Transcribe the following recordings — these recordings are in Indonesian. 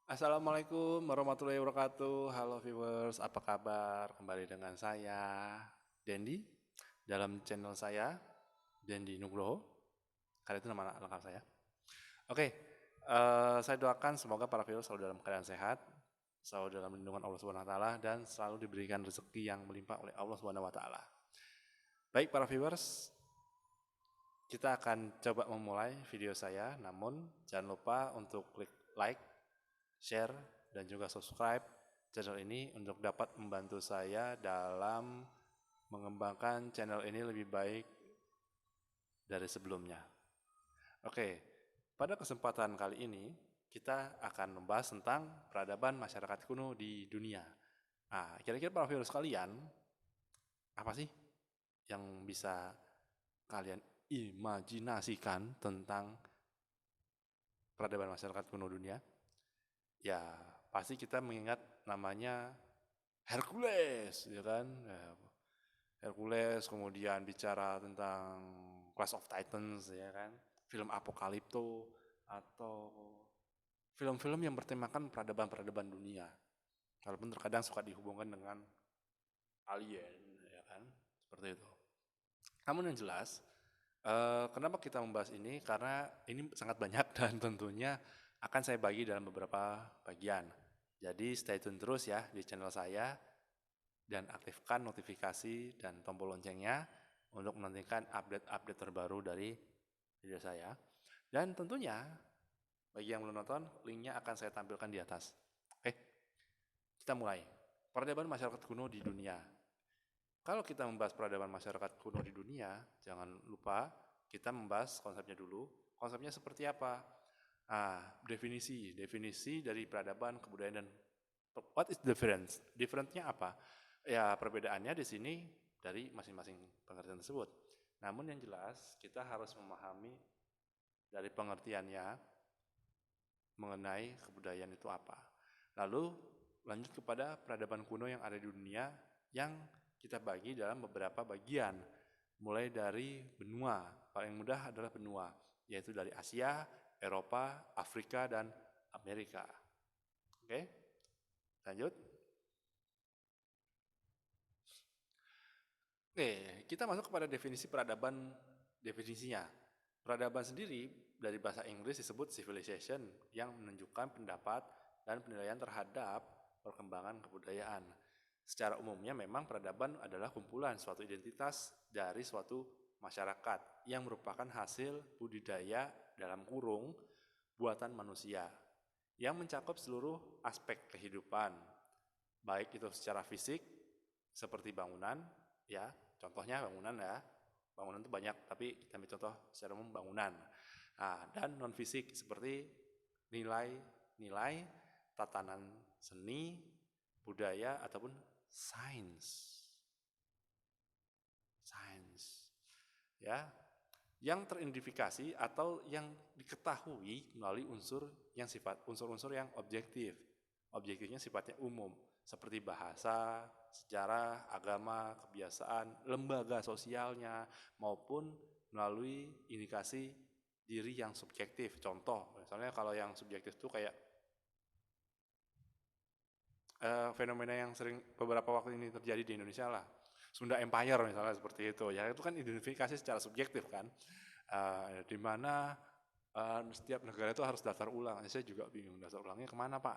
Assalamualaikum warahmatullahi wabarakatuh. Halo viewers, apa kabar? Kembali dengan saya, Dendi, dalam channel saya, Dendi Nugroho. Karena itu nama lengkap saya. Oke, saya doakan semoga para viewers selalu dalam keadaan sehat, selalu dalam lindungan Allah Subhanahu Wa Taala, dan selalu diberikan rezeki yang melimpah oleh Allah Subhanahu Wa Taala. Baik para viewers, kita akan coba memulai video saya, namun jangan lupa untuk klik like, share, dan juga subscribe channel ini untuk dapat membantu saya dalam mengembangkan channel ini lebih baik dari sebelumnya. Oke, pada kesempatan kali ini kita akan membahas tentang peradaban masyarakat kuno di dunia. Nah, kira-kira para viewers sekalian, apa sih yang bisa kalian imajinasikan tentang peradaban masyarakat kuno dunia? Ya, pasti kita mengingat namanya Hercules, ya kan? Hercules, kemudian bicara tentang Clash of Titans, ya kan? Film Apocalypto, atau film-film yang bertemakan peradaban-peradaban dunia. Walaupun terkadang suka dihubungkan dengan alien, ya kan? Seperti itu. Namun yang jelas, kenapa kita membahas ini? Karena ini sangat banyak dan tentunya akan saya bagi dalam beberapa bagian. Jadi stay tune terus ya di channel saya dan aktifkan notifikasi dan tombol loncengnya untuk menantikan update-update terbaru dari video saya. Dan tentunya bagi yang belum nonton, linknya akan saya tampilkan di atas. Oke, kita mulai. Peradaban masyarakat kuno di dunia. Kalau kita membahas peradaban masyarakat kuno di dunia, jangan lupa kita membahas konsepnya dulu. Konsepnya seperti apa? Definisi dari peradaban, kebudayaan, dan what is difference? Difference-nya apa? Ya, perbedaannya di sini dari masing-masing pengertian tersebut. Namun yang jelas, kita harus memahami dari pengertiannya mengenai kebudayaan itu apa. Lalu lanjut kepada peradaban kuno yang ada di dunia yang kita bagi dalam beberapa bagian. Mulai dari benua, paling mudah adalah benua, yaitu dari Asia, Eropa, Afrika, dan Amerika. Oke, lanjut. Oke, kita masuk kepada definisi peradaban, definisinya. Peradaban sendiri dari bahasa Inggris disebut civilization yang menunjukkan pendapat dan penilaian terhadap perkembangan kebudayaan. Secara umumnya memang peradaban adalah kumpulan suatu identitas dari suatu masyarakat yang merupakan hasil budidaya dalam kurung buatan manusia yang mencakup seluruh aspek kehidupan, baik itu secara fisik seperti bangunan, ya, contohnya bangunan ya, bangunan itu banyak, tapi kita ambil contoh secara umum bangunan. Dan non fisik seperti nilai-nilai, tatanan seni, budaya ataupun sains. Ya, yang teridentifikasi atau yang diketahui melalui unsur-unsur yang objektif. Objektifnya sifatnya umum, seperti bahasa, sejarah, agama, kebiasaan, lembaga sosialnya, maupun melalui indikasi diri yang subjektif. Contoh, misalnya kalau yang subjektif itu kayak fenomena yang sering beberapa waktu ini terjadi di Indonesia lah. Sunda Empire misalnya seperti itu. Ya itu kan identifikasi secara subjektif kan. Di mana setiap negara itu harus daftar ulang. Saya juga bingung daftar ulangnya kemana Pak?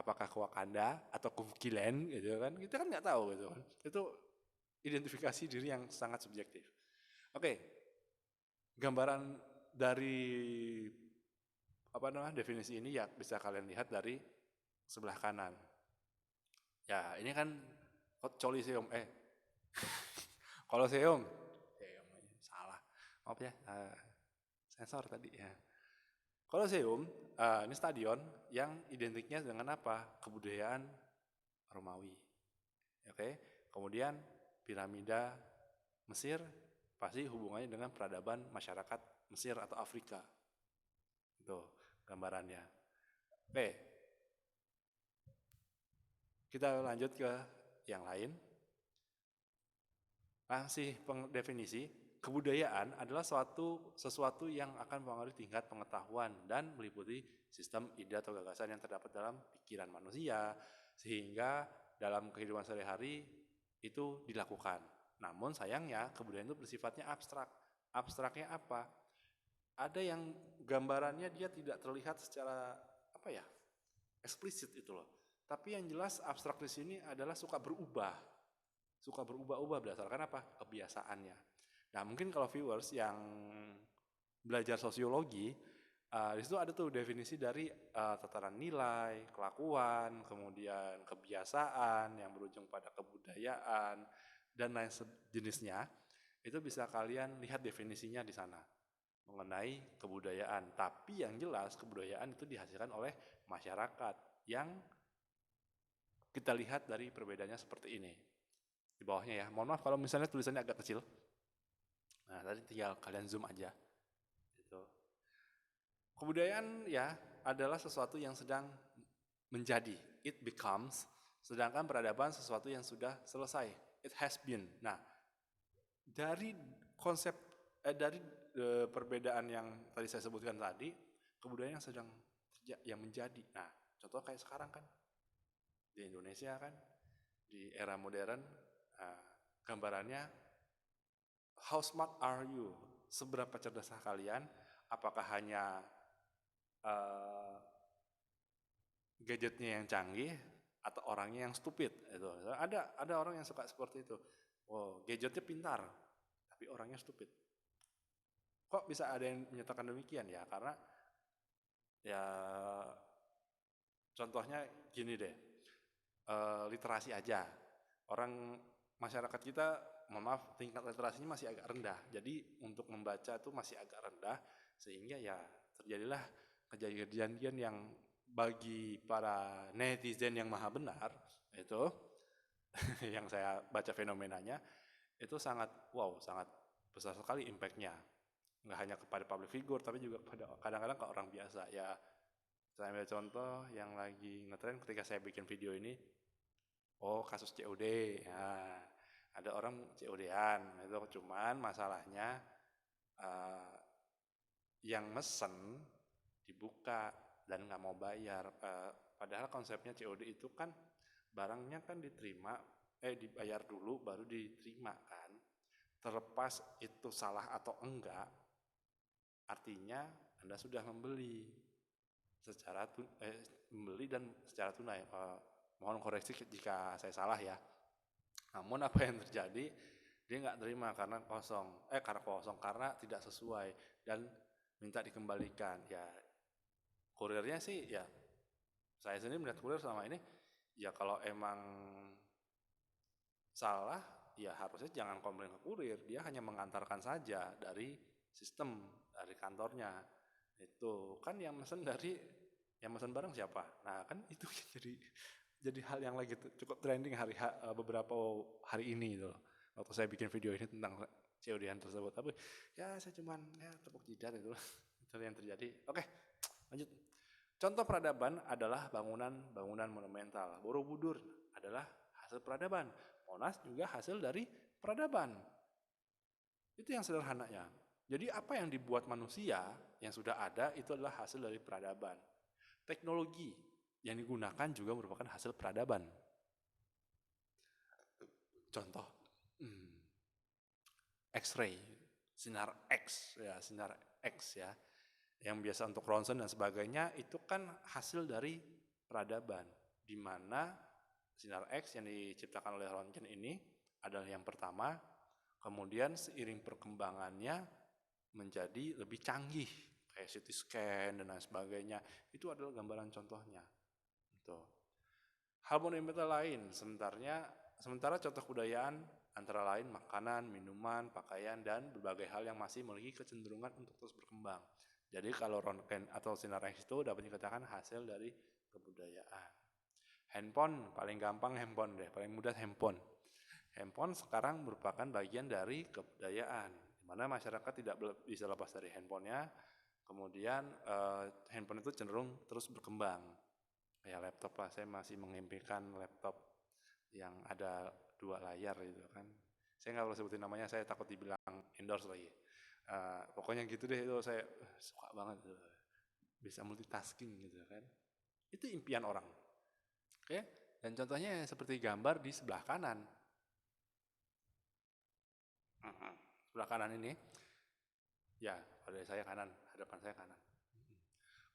Apakah ke Wakanda atau ke Bukilen gitu kan? Kita kan nggak tahu gitu kan. Itu identifikasi diri yang sangat subjektif. Oke, gambaran dari definisi ini ya bisa kalian lihat dari sebelah kanan. Ya ini kan Coliseum, Koloseum, salah, maaf ya, sensor tadi ya. Koloseum, ini stadion yang identiknya dengan apa? Kebudayaan Romawi. Oke, kemudian piramida Mesir pasti hubungannya dengan peradaban masyarakat Mesir atau Afrika. Itu gambarannya. Oke, kita lanjut ke yang lain. Masih definisi, kebudayaan adalah sesuatu yang akan mempengaruhi tingkat pengetahuan dan meliputi sistem ide atau gagasan yang terdapat dalam pikiran manusia, sehingga dalam kehidupan sehari-hari itu dilakukan. Namun sayangnya kebudayaan itu bersifatnya abstrak. Abstraknya apa? Ada yang gambarannya dia tidak terlihat secara eksplisit itu loh. Tapi yang jelas abstrak di sini adalah suka berubah-ubah berdasarkan apa? Kebiasaannya. Nah, mungkin kalau viewers yang belajar sosiologi, di situ ada tuh definisi dari tataran nilai, kelakuan, kemudian kebiasaan yang berujung pada kebudayaan dan lain sejenisnya. Itu bisa kalian lihat definisinya di sana mengenai kebudayaan. Tapi yang jelas kebudayaan itu dihasilkan oleh masyarakat yang kita lihat dari perbedaannya seperti ini. Di bawahnya ya, mohon maaf kalau misalnya tulisannya agak kecil. Nah, tadi tinggal kalian zoom aja. Gitu. Kebudayaan ya adalah sesuatu yang sedang menjadi, it becomes, sedangkan peradaban sesuatu yang sudah selesai, it has been. Nah, dari konsep dari perbedaan yang tadi saya sebutkan tadi, kebudayaan yang sedang yang menjadi. Nah, contoh kayak sekarang kan di Indonesia kan di era modern, gambarannya how smart are you? Seberapa cerdaskah kalian? Apakah hanya gadgetnya yang canggih atau orangnya yang stupid? Itu ada orang yang suka seperti itu. Oh, gadgetnya pintar, tapi orangnya stupid. Kok bisa ada yang menyatakan demikian ya? Karena ya contohnya gini deh, literasi aja. Orang masyarakat kita, mohon maaf, tingkat literasinya masih agak rendah. Jadi untuk membaca itu masih agak rendah, sehingga ya terjadilah kejadian yang bagi para netizen yang maha benar, itu yang saya baca fenomenanya, itu sangat besar sekali impact-nya. Nggak hanya kepada public figure, tapi juga kepada kadang-kadang ke orang biasa. Ya, saya ambil contoh yang lagi ngetren ketika saya bikin video ini, kasus COD. Ya, ada orang COD-an, itu cuman masalahnya yang mesen dibuka dan nggak mau bayar. Padahal konsepnya COD itu kan barangnya kan dibayar dulu baru diterima kan. Terlepas itu salah atau enggak, artinya Anda sudah membeli dan secara tunai. Mohon koreksi jika saya salah ya. Namun apa yang terjadi, dia nggak terima karena karena tidak sesuai dan minta dikembalikan. Ya, kurirnya sih ya, saya sendiri melihat kurir selama ini ya kalau emang salah ya harusnya jangan komplain ke kurir, dia hanya mengantarkan saja dari sistem, dari kantornya. Itu kan yang mesen barang siapa? Nah, kan itu jadi hal yang lagi cukup trending beberapa hari ini itu. Waktu saya bikin video ini tentang COD-an tersebut. Tapi ya saya cuman tepuk jidat itu. Itu yang terjadi. Oke, lanjut. Contoh peradaban adalah bangunan monumental. Borobudur adalah hasil peradaban. Monas juga hasil dari peradaban. Itu yang sederhananya. Jadi apa yang dibuat manusia yang sudah ada itu adalah hasil dari peradaban. Teknologi yang digunakan juga merupakan hasil peradaban. Contoh, X-ray, sinar X ya, yang biasa untuk ronsen dan sebagainya, itu kan hasil dari peradaban, di mana sinar X yang diciptakan oleh Röntgen ini adalah yang pertama, kemudian seiring perkembangannya menjadi lebih canggih, kayak CT scan dan lain sebagainya, itu adalah gambaran contohnya. Tuh. Hal monumental lain, sementara contoh kebudayaan antara lain makanan, minuman, pakaian, dan berbagai hal yang masih memiliki kecenderungan untuk terus berkembang. Jadi kalau Röntgen atau sinar X itu dapat dikatakan hasil dari kebudayaan. Handphone, paling gampang handphone deh, paling mudah handphone. Handphone sekarang merupakan bagian dari kebudayaan, di mana masyarakat tidak bisa lepas dari handphonenya, kemudian handphone itu cenderung terus berkembang. Ya laptop lah, saya masih mengimpikan laptop yang ada 2 layar gitu kan. Saya nggak perlu sebutin namanya, saya takut dibilang endorse lagi. Pokoknya gitu deh, itu saya suka banget gitu. Bisa multitasking gitu kan. Itu impian orang. Oke? Dan contohnya seperti gambar di sebelah kanan. Sebelah kanan ini, ya pada saya kanan, hadapan saya kanan.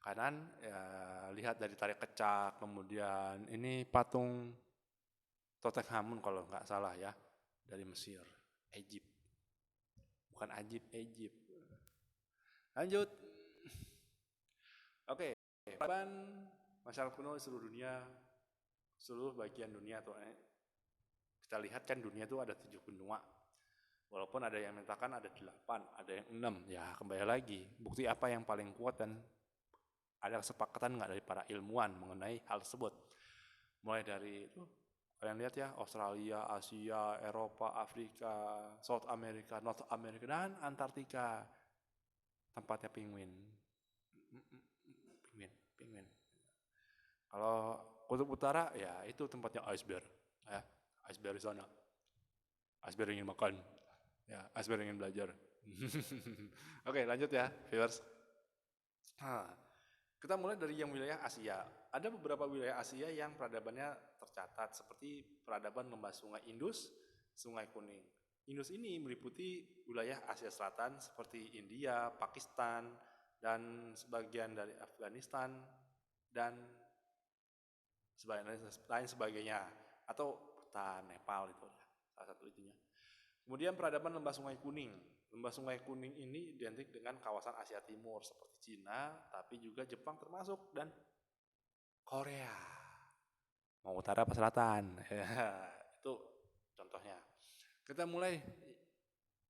Kanan, ya, lihat dari tarik kecak, kemudian ini patung Tutankhamun kalau nggak salah ya, dari Mesir, Egypt. Bukan Ajib, Egypt. Lanjut. Oke, peradaban masyarakat kuno di seluruh dunia, seluruh bagian dunia atau kita lihat kan dunia itu ada 7 benua. Walaupun ada yang mengatakan ada 8, ada yang 6. Ya kembali lagi, bukti apa yang paling kuat dan ada kesepakatan nggak dari para ilmuwan mengenai hal tersebut. Mulai dari itu, kalian lihat ya, Australia, Asia, Eropa, Afrika, South America, North America, dan Antartika. Tempatnya penguin. Penguin. Kalau kutub utara, ya itu tempatnya iceberg. Ya, iceberg di sana. Iceberg ingin makan. Ya, iceberg ingin belajar. Oke, lanjut ya, viewers. Kita mulai dari yang wilayah Asia. Ada beberapa wilayah Asia yang peradabannya tercatat, seperti peradaban lembah sungai Indus, Sungai Kuning. Indus ini meliputi wilayah Asia Selatan seperti India, Pakistan, dan sebagian dari Afghanistan, dan lain sebagainya. Atau Bhutan, Nepal itu salah satu itunya. Kemudian peradaban lembah Sungai Kuning. Lembah Sungai Kuning ini identik dengan kawasan Asia Timur seperti Cina, tapi juga Jepang termasuk, dan Korea. Mau utara apa selatan? Itu contohnya. Kita mulai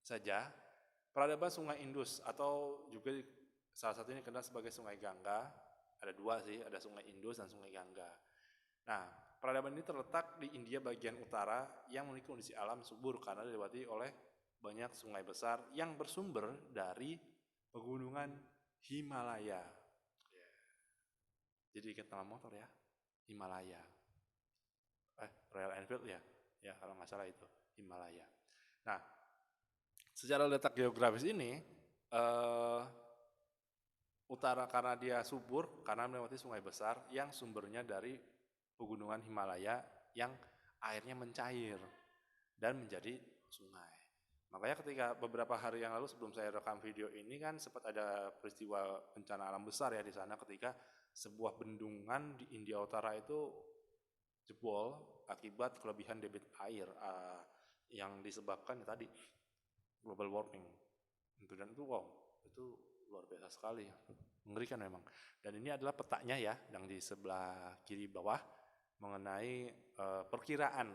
saja peradaban Sungai Indus, atau juga salah satunya dikenal sebagai Sungai Gangga. Ada 2 sih, ada Sungai Indus dan Sungai Gangga. Nah, peradaban ini terletak di India bagian utara yang memiliki kondisi alam subur karena dilewati oleh banyak sungai besar yang bersumber dari pegunungan Himalaya. Jadi ingat nama motor ya, Himalaya. Royal Enfield ya, kalau nggak salah itu Himalaya. Nah, secara letak geografis ini, utara karena dia subur karena melewati sungai besar yang sumbernya dari pegunungan Himalaya yang airnya mencair dan menjadi sungai. Makanya ketika beberapa hari yang lalu sebelum saya rekam video ini kan sempat ada peristiwa bencana alam besar ya di sana ketika sebuah bendungan di India Utara itu jebol akibat kelebihan debit air yang disebabkan tadi global warming. Dan itu wow, itu luar biasa sekali, mengerikan memang. Dan ini adalah petanya ya yang di sebelah kiri bawah mengenai perkiraan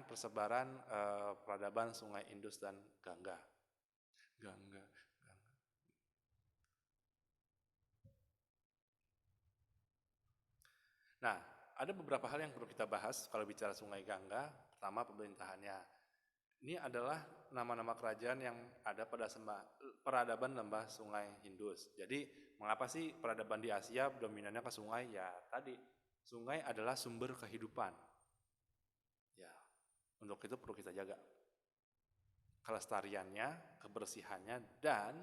persebaran peradaban Sungai Indus dan Gangga. Nah, ada beberapa hal yang perlu kita bahas kalau bicara Sungai Gangga. Pertama, pemerintahannya. Ini adalah nama-nama kerajaan yang ada pada peradaban lembah Sungai Indus. Jadi, mengapa sih peradaban di Asia dominannya ke sungai? Ya, tadi sungai adalah sumber kehidupan. Ya, untuk itu perlu kita jaga kelestariannya, kebersihannya, dan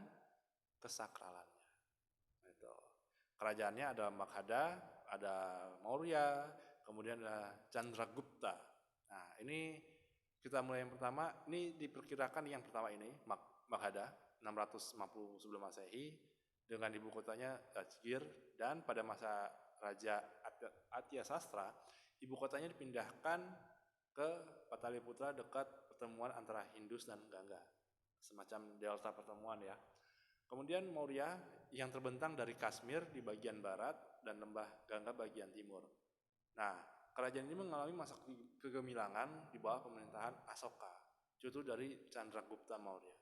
kesakralannya. Itu. Kerajaannya ada Magadha, ada Maurya, kemudian ada Chandragupta. Nah, ini kita mulai yang pertama. Ini diperkirakan yang pertama ini Magadha 650 sebelum Masehi dengan ibu kotanya Rajgir, dan pada masa Raja Atyasastra ibu kotanya dipindahkan ke Pataliputra dekat pertemuan antara Indus dan Gangga, semacam delta pertemuan ya. Kemudian Maurya yang terbentang dari Kashmir di bagian barat dan lembah Gangga bagian timur. Nah, kerajaan ini mengalami masa kegemilangan di bawah pemerintahan Asoka, cucu dari Chandragupta Maurya.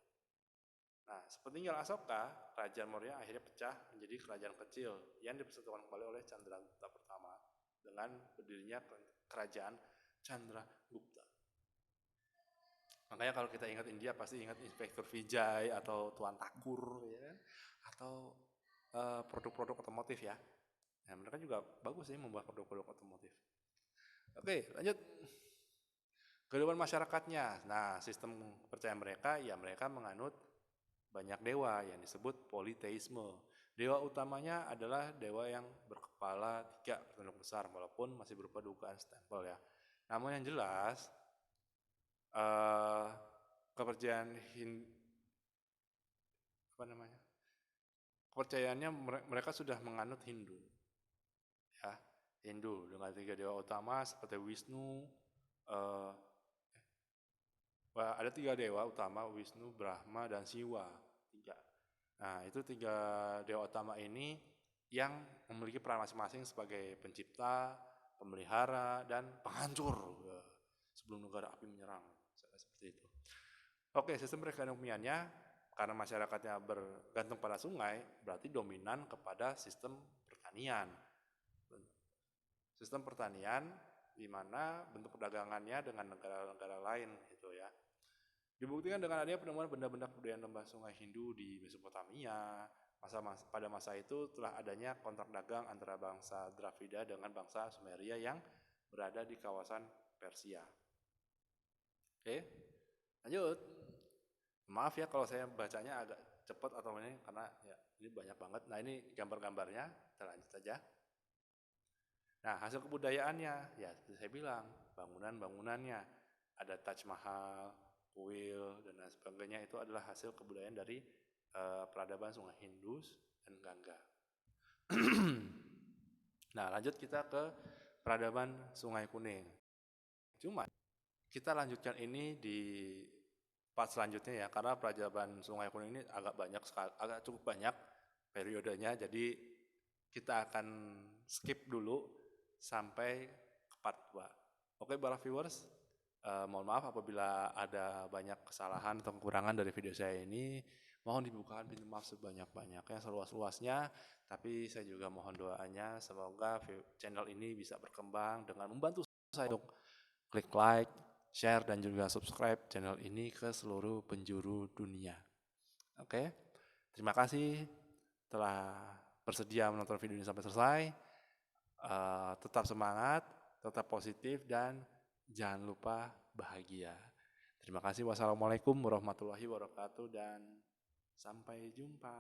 Nah, sepeninggal Asoka, kerajaan Maurya akhirnya pecah menjadi kerajaan kecil yang dipersatukan kembali oleh Chandragupta pertama dengan berdirinya kerajaan Chandragupta. Makanya kalau kita ingat India pasti ingat Inspektur Vijay atau Tuan Thakur ya kan? Atau produk-produk otomotif ya. Nah, mereka juga bagus sih membuat produk-produk otomotif. Oke, lanjut. Kehidupan masyarakatnya. Nah, sistem percaya mereka, ya mereka menganut banyak dewa yang disebut politeisme. Dewa utamanya adalah dewa yang berkepala 3 bertanduk besar, walaupun masih berupa dugaan stempel ya. Namun yang jelas, kepercayaan kepercayaannya mereka sudah menganut Hindu, ya. Hindu dengan 3 dewa utama seperti Wisnu, ada 3 dewa utama, Wisnu, Brahma, dan Siwa. 3. Nah, itu 3 dewa utama ini yang memiliki peran masing-masing sebagai pencipta, pemelihara, dan penghancur sebelum negara api menyerang. Seperti itu. Oke, sistem perekonomiannya karena masyarakatnya bergantung pada sungai, berarti dominan kepada sistem pertanian. Sistem pertanian di mana bentuk perdagangannya dengan negara-negara lain gitu ya. Dibuktikan dengan adanya penemuan benda-benda kebudayaan lembah sungai Hindu di Mesopotamia. Pada masa itu telah adanya kontrak dagang antara bangsa Dravida dengan bangsa Sumeria yang berada di kawasan Persia. Oke, lanjut. Maaf ya kalau saya bacanya agak cepat atau ini karena ya ini banyak banget. Nah, ini gambar-gambarnya, kita lanjut saja. Nah, hasil kebudayaannya, ya seperti saya bilang, bangunan-bangunannya, ada Taj Mahal, kuil, dan lain sebagainya, itu adalah hasil kebudayaan dari peradaban Sungai Indus dan Gangga. Nah, lanjut kita ke peradaban Sungai Kuning. Cuma kita lanjutkan ini di part selanjutnya ya, karena peradaban Sungai Kuning ini agak cukup banyak periodenya, jadi kita akan skip dulu sampai ke part 2. Oke, para viewers, mohon maaf apabila ada banyak kesalahan atau kekurangan dari video saya ini. Mohon dibukakan pintu maaf sebanyak-banyaknya, seluas-luasnya. Tapi saya juga mohon doanya semoga channel ini bisa berkembang dengan membantu saya untuk klik like, share, dan juga subscribe channel ini ke seluruh penjuru dunia. Oke, terima kasih telah bersedia menonton video ini sampai selesai. Tetap semangat, tetap positif, dan jangan lupa bahagia. Terima kasih. Wassalamualaikum warahmatullahi wabarakatuh dan sampai jumpa.